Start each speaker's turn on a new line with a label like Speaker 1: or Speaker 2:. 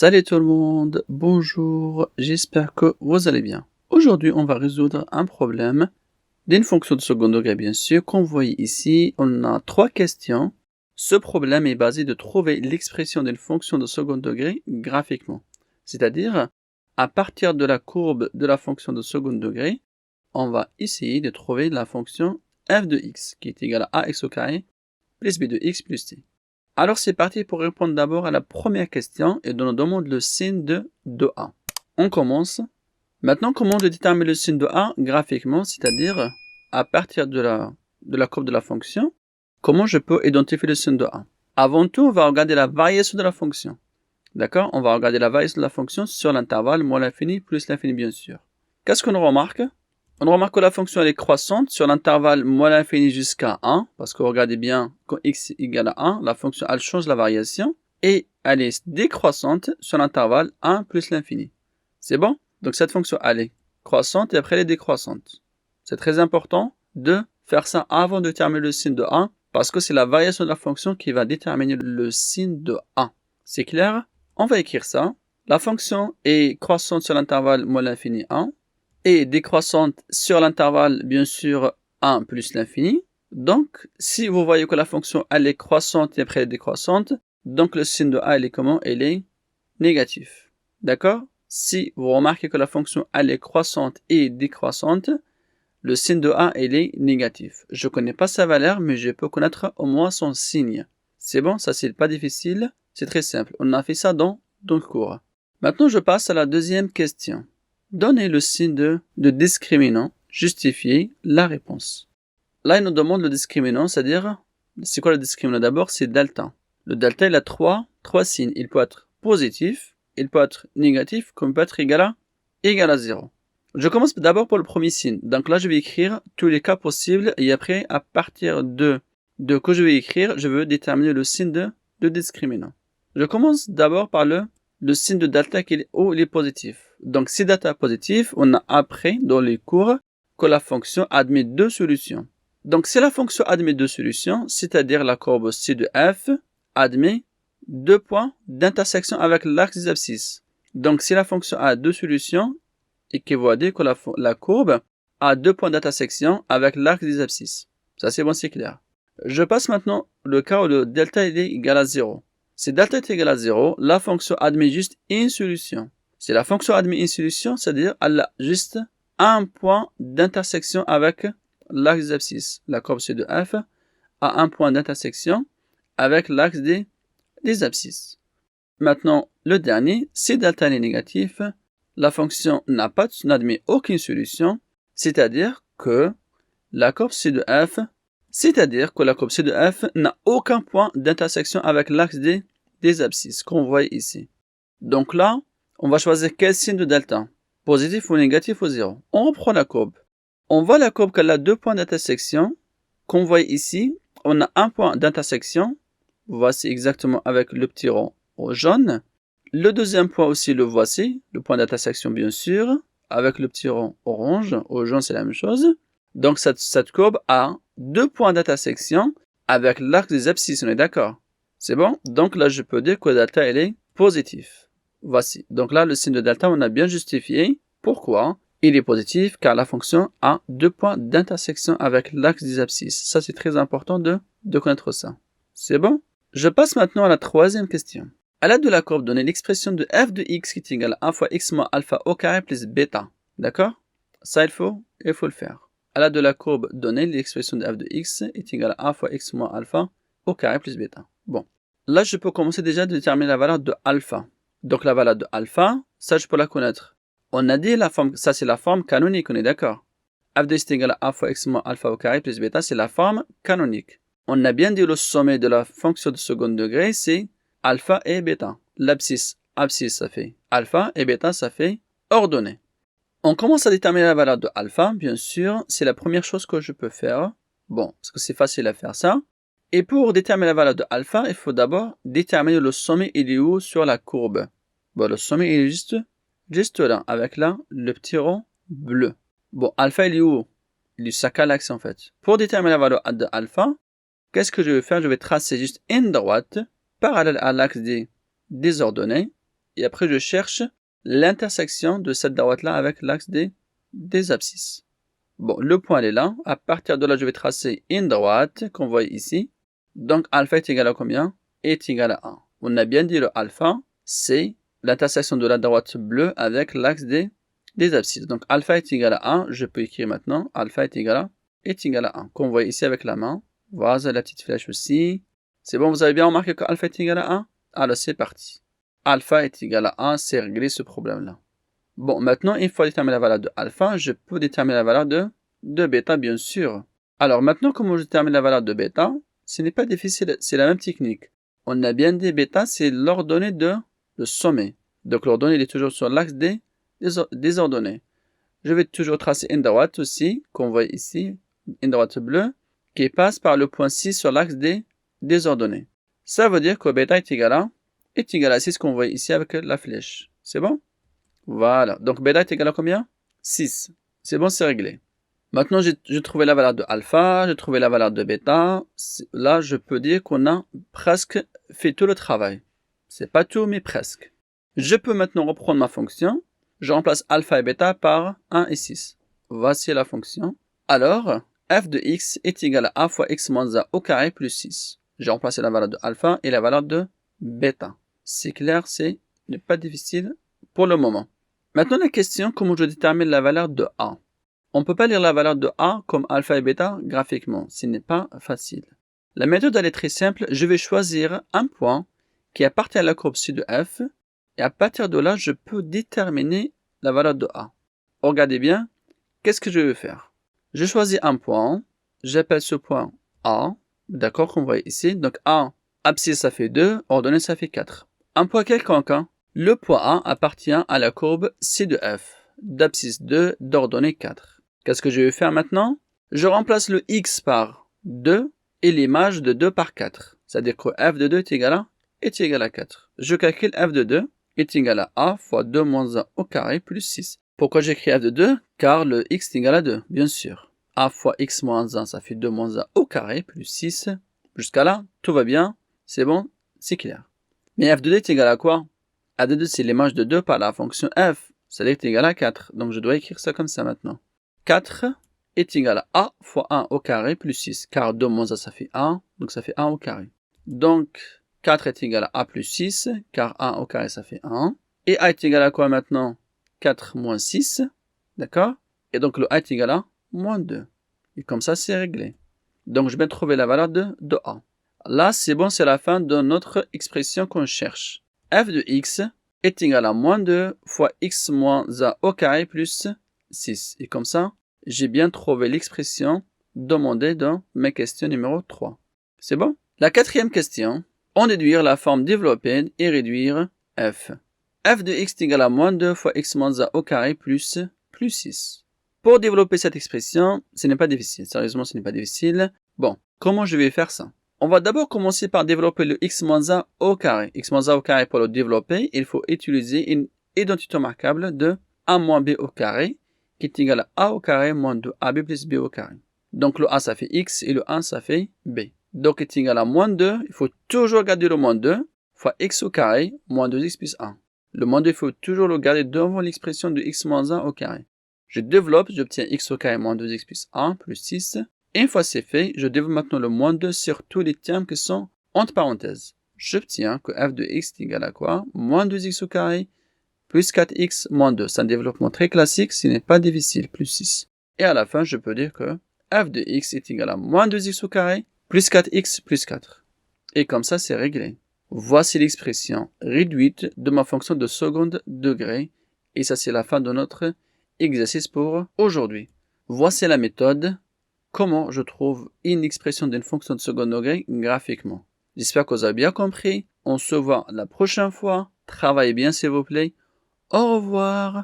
Speaker 1: Salut tout le monde, bonjour, j'espère que vous allez bien. Aujourd'hui, on va résoudre un problème d'une fonction de second degré, bien sûr. Comme vous voyez ici, on a trois questions. Ce problème est basé de trouver l'expression d'une fonction de second degré graphiquement. C'est-à-dire, à partir de la courbe de la fonction de second degré, on va essayer de trouver la fonction f de x, qui est égale à ax au carré plus b de x plus t. Alors c'est parti pour répondre d'abord à la première question et on nous demande le signe de A. On commence. Maintenant, comment je détermine le signe de A graphiquement, c'est-à-dire à partir de la courbe de la fonction, comment je peux identifier le signe de A? Avant tout, on va regarder la variation de la fonction. D'accord? On va regarder la variation de la fonction sur l'intervalle moins l'infini plus l'infini, bien sûr. Qu'est-ce qu'on remarque? On remarque que la fonction elle est croissante sur l'intervalle moins l'infini jusqu'à 1, parce que regardez bien, quand x est égal à 1, la fonction elle change la variation, et elle est décroissante sur l'intervalle 1 plus l'infini. C'est bon? Donc cette fonction elle est croissante et après elle est décroissante. C'est très important de faire ça avant de déterminer le signe de 1, parce que c'est la variation de la fonction qui va déterminer le signe de 1. C'est clair? On va écrire ça. La fonction est croissante sur l'intervalle moins l'infini 1, et décroissante sur l'intervalle, bien sûr, 1 plus l'infini. Donc, si vous voyez que la fonction elle est croissante et après elle est décroissante, donc le signe de A, elle est comment? Elle est négatif. D'accord? Si vous remarquez que la fonction elle est croissante et décroissante, le signe de A, elle est négatif. Je ne connais pas sa valeur, mais je peux connaître au moins son signe. C'est bon? Ça, c'est pas difficile. C'est très simple. On a fait ça dans le cours. Maintenant, je passe à la deuxième question. Donnez le signe de discriminant, justifiez la réponse. Là, il nous demande le discriminant, c'est-à-dire, c'est quoi le discriminant? D'abord, c'est delta. Le delta, il a trois signes. Il peut être positif, il peut être négatif, comme il peut être égal à 0. Je commence d'abord par le premier signe. Donc là, je vais écrire tous les cas possibles et après, à partir de que je vais écrire, je veux déterminer le signe de discriminant. Je commence d'abord par le signe de delta qui est où il est positif. Donc si delta est positif, on a appris dans les cours que la fonction admet deux solutions. Donc si la fonction admet deux solutions, c'est-à-dire la courbe C de f admet deux points d'intersection avec l'axe des abscisses. Donc si la fonction a deux solutions, équivaut à dire que la courbe a deux points d'intersection avec l'axe des abscisses. Ça c'est bon, c'est clair. Je passe maintenant le cas où le delta est égal à 0. Si delta est égal à 0, la fonction admet juste une solution. Si la fonction admet une solution, c'est-à-dire qu'elle a juste un point d'intersection avec l'axe des abscisses. La courbe C de f a un point d'intersection avec l'axe des abscisses. Maintenant, le dernier, si delta est négatif, la fonction n'admet aucune solution, c'est-à-dire que la courbe C de f n'a aucun point d'intersection avec l'axe des abscisses, qu'on voit ici. Donc là, on va choisir quel signe de delta, positif ou négatif ou 0. On reprend la courbe. On voit la courbe qu'elle a deux points d'intersection, qu'on voit ici. On a un point d'intersection, voici exactement avec le petit rond au jaune. Le deuxième point aussi, le voici, le point d'intersection bien sûr, avec le petit rond orange. Au jaune, c'est la même chose. Donc cette courbe a deux points d'intersection avec l'axe des abscisses, on est d'accord? C'est bon? Donc là, je peux dire que delta, elle est positif. Voici. Donc là, le signe de delta, on a bien justifié. Pourquoi? Il est positif car la fonction a deux points d'intersection avec l'axe des abscisses. Ça, c'est très important de connaître ça. C'est bon? Je passe maintenant à la troisième question. À l'aide de la courbe, donnez l'expression de f de x qui est égale à 1 fois x moins alpha au carré plus bêta. D'accord? Ça, il faut le faire. À l'aide de la courbe, donnez l'expression de f de x est égale à 1 fois x moins alpha au carré plus bêta. Bon. Là, je peux commencer déjà à déterminer la valeur de alpha. Donc, la valeur de alpha, ça, je peux la connaître. On a dit la forme, ça, c'est la forme canonique, on est d'accord? F de x est égal à 1 fois x moins alpha au carré plus bêta, c'est la forme canonique. On a bien dit le sommet de la fonction de second degré, c'est alpha et bêta. L'abscisse, ça fait alpha et bêta, ça fait ordonnée. On commence à déterminer la valeur de alpha, bien sûr, c'est la première chose que je peux faire. Bon, parce que c'est facile à faire ça. Et pour déterminer la valeur de alpha, il faut d'abord déterminer le sommet, il est où sur la courbe. Bon, le sommet, il est juste là, avec là, le petit rond bleu. Bon, alpha, il est où? Il est sur quel axe en fait? Pour déterminer la valeur de alpha, qu'est-ce que je vais faire? Je vais tracer juste une droite parallèle à l'axe des ordonnées. et après je cherche l'intersection de cette droite-là avec l'axe des abscisses. Bon, le point elle est là. À partir de là, je vais tracer une droite qu'on voit ici. Donc, alpha est égal à combien? Est égal à 1. On a bien dit le alpha, c'est l'intersection de la droite bleue avec l'axe des abscisses. Donc, alpha est égal à 1. Je peux écrire maintenant. Alpha est égal à 1. Qu'on voit ici avec la main. Voilà la petite flèche aussi. C'est bon, vous avez bien remarqué que alpha est égal à 1? Alors, c'est parti. Alpha est égal à 1, c'est réglé ce problème-là. Bon, maintenant, une fois déterminé la valeur de alpha, je peux déterminer la valeur de bêta, bien sûr. Alors, maintenant, comment je détermine la valeur de bêta? Ce n'est pas difficile, c'est la même technique. On a bien dit bêta, c'est l'ordonnée de sommet. Donc, l'ordonnée est toujours sur l'axe des ordonnées. Je vais toujours tracer une droite aussi, qu'on voit ici, une droite bleue, qui passe par le point 6 sur l'axe des ordonnées. Ça veut dire que bêta est égal à 6 qu'on voit ici avec la flèche. C'est bon? Voilà. Donc, bêta est égal à combien? 6. C'est bon, c'est réglé. Maintenant, j'ai trouvé la valeur de alpha, j'ai trouvé la valeur de bêta. Là, je peux dire qu'on a presque fait tout le travail. C'est pas tout, mais presque. Je peux maintenant reprendre ma fonction. Je remplace alpha et bêta par 1 et 6. Voici la fonction. Alors, f de x est égal à a fois x moins a au carré plus 6. J'ai remplacé la valeur de alpha et la valeur de bêta. C'est clair, c'est n'est pas difficile pour le moment. Maintenant, la question, comment je détermine la valeur de a? On ne peut pas lire la valeur de a comme alpha et bêta graphiquement. Ce n'est pas facile. La méthode, elle est très simple. Je vais choisir un point qui appartient à la courbe ci de f. Et à partir de là, je peux déterminer la valeur de a. Regardez bien, qu'est-ce que je vais faire? Je choisis un point. J'appelle ce point a. D'accord, qu'on voit ici. Donc a, abscisse, ça fait 2. Ordonnée, ça fait 4. Un point quelconque, hein? Le point A appartient à la courbe ci de f, d'abscisse 2, d'ordonnée 4. Qu'est-ce que je vais faire maintenant? Je remplace le x par 2 et l'image de 2 par 4. C'est-à-dire que f de 2 est égal à 4. Je calcule f de 2 est égal à a fois 2 moins 1 au carré plus 6. Pourquoi j'écris f de 2? Car le x est égal à 2, bien sûr. A fois x moins 1, ça fait 2 moins 1 au carré plus 6. Jusqu'à là, tout va bien. C'est bon, c'est clair. Mais f de 2 est égal à quoi? A de 2, c'est l'image de 2 par la fonction f. C'est-à-dire que est égal à 4. Donc, je dois écrire ça comme ça maintenant. 4 est égal à a fois 1 au carré plus 6. Car 2 moins 1, ça fait 1. Donc, ça fait 1 au carré. Donc, 4 est égal à a plus 6. Car 1 au carré, ça fait 1. Et a est égal à quoi maintenant? 4 moins 6. D'accord? Et donc, le a est égal à moins 2. Et comme ça, c'est réglé. Donc, je vais trouver la valeur de a. Là, c'est bon, c'est la fin de notre expression qu'on cherche. F de x est égal à moins 2 fois x moins a au carré plus 6. Et comme ça, j'ai bien trouvé l'expression demandée dans ma question numéro 3. C'est bon? La quatrième question, en déduire la forme développée et réduire f. F de x est égal à moins 2 fois x moins a au carré plus 6. Pour développer cette expression, ce n'est pas difficile. Sérieusement, ce n'est pas difficile. Bon, comment je vais faire ça? On va d'abord commencer par développer le x-a au carré. X-a au carré, pour le développer, il faut utiliser une identité remarquable de a moins b au carré, qui est égal à a au carré moins 2ab plus b au carré. Donc le a, ça fait x, et le 1, ça fait b. Donc est égal à moins 2, il faut toujours garder le moins 2, fois x au carré, moins 2x plus 1. Le moins 2, il faut toujours le garder devant l'expression de x moins 1 au carré. Je développe, j'obtiens x au carré moins 2x plus 1 plus 6. Une fois c'est fait, je développe maintenant le moins 2 sur tous les termes qui sont entre parenthèses. J'obtiens que f de x est égal à quoi? Moins 2x au carré plus 4x moins 2. C'est un développement très classique, ce n'est pas difficile, plus 6. Et à la fin, je peux dire que f de x est égal à moins 2x au carré plus 4x plus 4. Et comme ça, c'est réglé. Voici l'expression réduite de ma fonction de second degré. Et ça, c'est la fin de notre exercice pour aujourd'hui. Voici la méthode. Comment je trouve une expression d'une fonction de second degré graphiquement. J'espère que vous avez bien compris. On se voit la prochaine fois. Travaillez bien s'il vous plaît. Au revoir.